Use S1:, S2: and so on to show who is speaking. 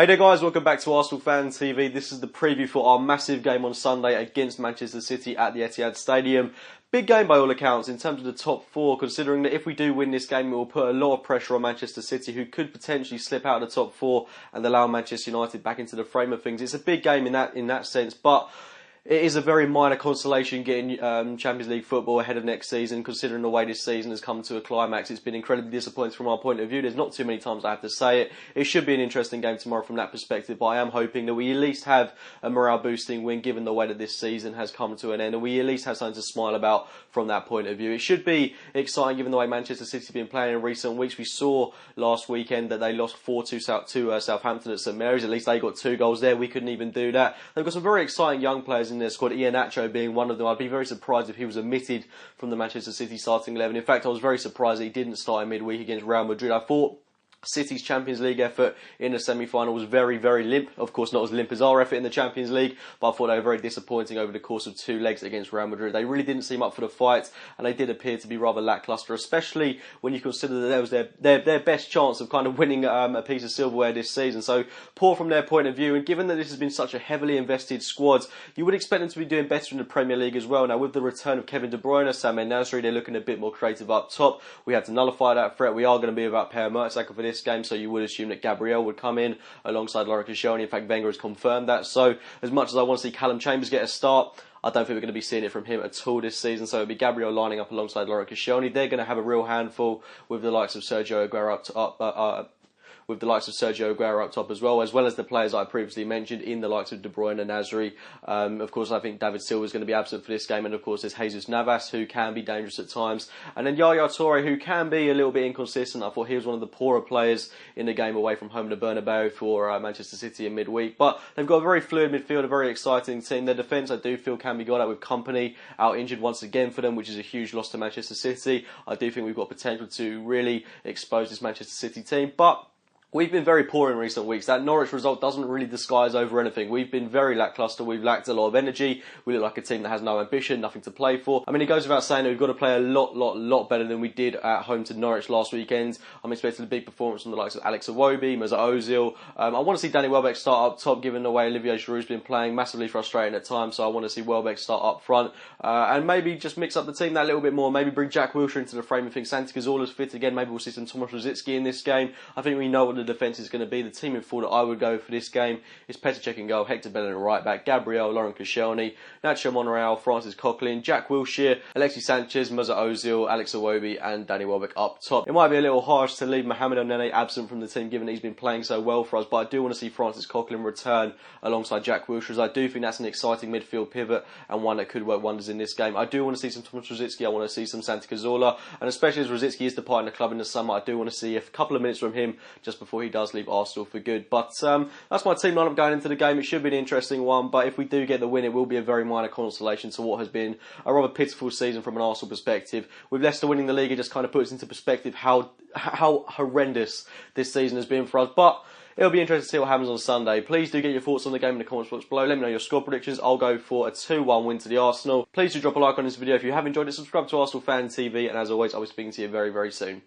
S1: Hey there guys, welcome back to Arsenal Fan TV. This is the preview for our massive game on Sunday against Manchester City at the Etihad Stadium. Big game by all accounts in terms of the top four, considering that if we do win this game, it will put a lot of pressure on Manchester City, who could potentially slip out of the top four and allow Manchester United back into the frame of things. It's a big game in that sense, but it is a very minor consolation getting Champions League football ahead of next season, considering the way this season has come to a climax. It's been incredibly disappointing from our point of view. There's not too many times I have to say it. It should be an interesting game tomorrow from that perspective, but I am hoping that we at least have a morale-boosting win, given the way that this season has come to an end, and we at least have something to smile about from that point of view. It should be exciting, given the way Manchester City have been playing in recent weeks. We saw last weekend that they lost 4-2 to Southampton at St Mary's. At least they got 2 goals there. We couldn't even do that. They've got some very exciting young players in their squad, Iheanacho being one of them. I'd be very surprised if he was omitted from the Manchester City starting 11. In fact, I was very surprised that he didn't start in midweek against Real Madrid. I thought City's Champions League effort in the semi-final was very, very limp. Of course, not as limp as our effort in the Champions League, but I thought they were very disappointing over the course of 2 legs against Real Madrid. They really didn't seem up for the fight, and they did appear to be rather lacklustre, especially when you consider that that was their best chance of kind of winning a piece of silverware this season. So poor from their point of view, and given that this has been such a heavily invested squad, you would expect them to be doing better in the Premier League as well. Now, with the return of Kevin De Bruyne, Sam Nasri, they're looking a bit more creative up top. We had to nullify that threat. We are going to be without Per Mertesacker for this game, so you would assume that Gabriel would come in alongside Laurent Koscielny. In fact, Wenger has confirmed that. So as much as I want to see Callum Chambers get a start, I don't think we're going to be seeing it from him at all this season. So it'll be Gabriel lining up alongside Laurent Koscielny. They're going to have a real handful with the likes of Sergio Aguero up top as well as the players I previously mentioned in the likes of De Bruyne and Nasri. Of course, I think David Silva is going to be absent for this game, and of course there's Jesus Navas, who can be dangerous at times, and then Yaya Toure, who can be a little bit inconsistent. I thought he was one of the poorer players in the game away from home, the Bernabeu, for Manchester City in midweek. But they've got a very fluid midfield, a very exciting team. Their defence, I do feel, can be got at, with Kompany out injured once again for them, which is a huge loss to Manchester City. I do think we've got potential to really expose this Manchester City team, but we've been very poor in recent weeks. That Norwich result doesn't really disguise over anything. We've been very lacklustre. We've lacked a lot of energy. We look like a team that has no ambition, nothing to play for. I mean, it goes without saying that we've got to play a lot better than we did at home to Norwich last weekend. I'm expecting a big performance from the likes of Alex Iwobi, Mesut Ozil. I want to see Danny Welbeck start up top, given the way Olivier Giroud's been playing, massively frustrating at times. So I want to see Welbeck start up front, and maybe just mix up the team that little bit more. Maybe bring Jack Wilshere into the frame of things. Santi Cazorla's fit again. Maybe we'll see some Tomasz Rosicky in this game. I think we know what the defence is going to be. The team in full that I would go for this game is Petr Cech in goal, Hector Bellerin right back, Gabriel, Laurent Koscielny, Nacho Monreal, Francis Coquelin, Jack Wilshere, Alexis Sanchez, Mesut Ozil, Alex Iwobi and Danny Welbeck up top. It might be a little harsh to leave Mohamed Elneny absent from the team, given that he's been playing so well for us, but I do want to see Francis Coquelin return alongside Jack Wilshere, as I do think that's an exciting midfield pivot and one that could work wonders in this game. I do want to see some Tomasz Rosicky, I want to see some Santi Cazorla, and especially as Rosicky is departing the club in the summer, I do want to see a couple of minutes from him just before he does leave Arsenal for good. But that's my team lineup going into the game. It should be an interesting one, but if we do get the win, it will be a very minor consolation to what has been a rather pitiful season from an Arsenal perspective. With Leicester winning the league, it just kind of puts into perspective how horrendous this season has been for us. But it'll be interesting to see what happens on Sunday. Please do get your thoughts on the game in the comments box below. Let me know your score predictions. I'll go for a 2-1 win to the Arsenal. Please do drop a like on this video if you have enjoyed it. Subscribe to Arsenal Fan TV, and as always, I'll be speaking to you very, very soon.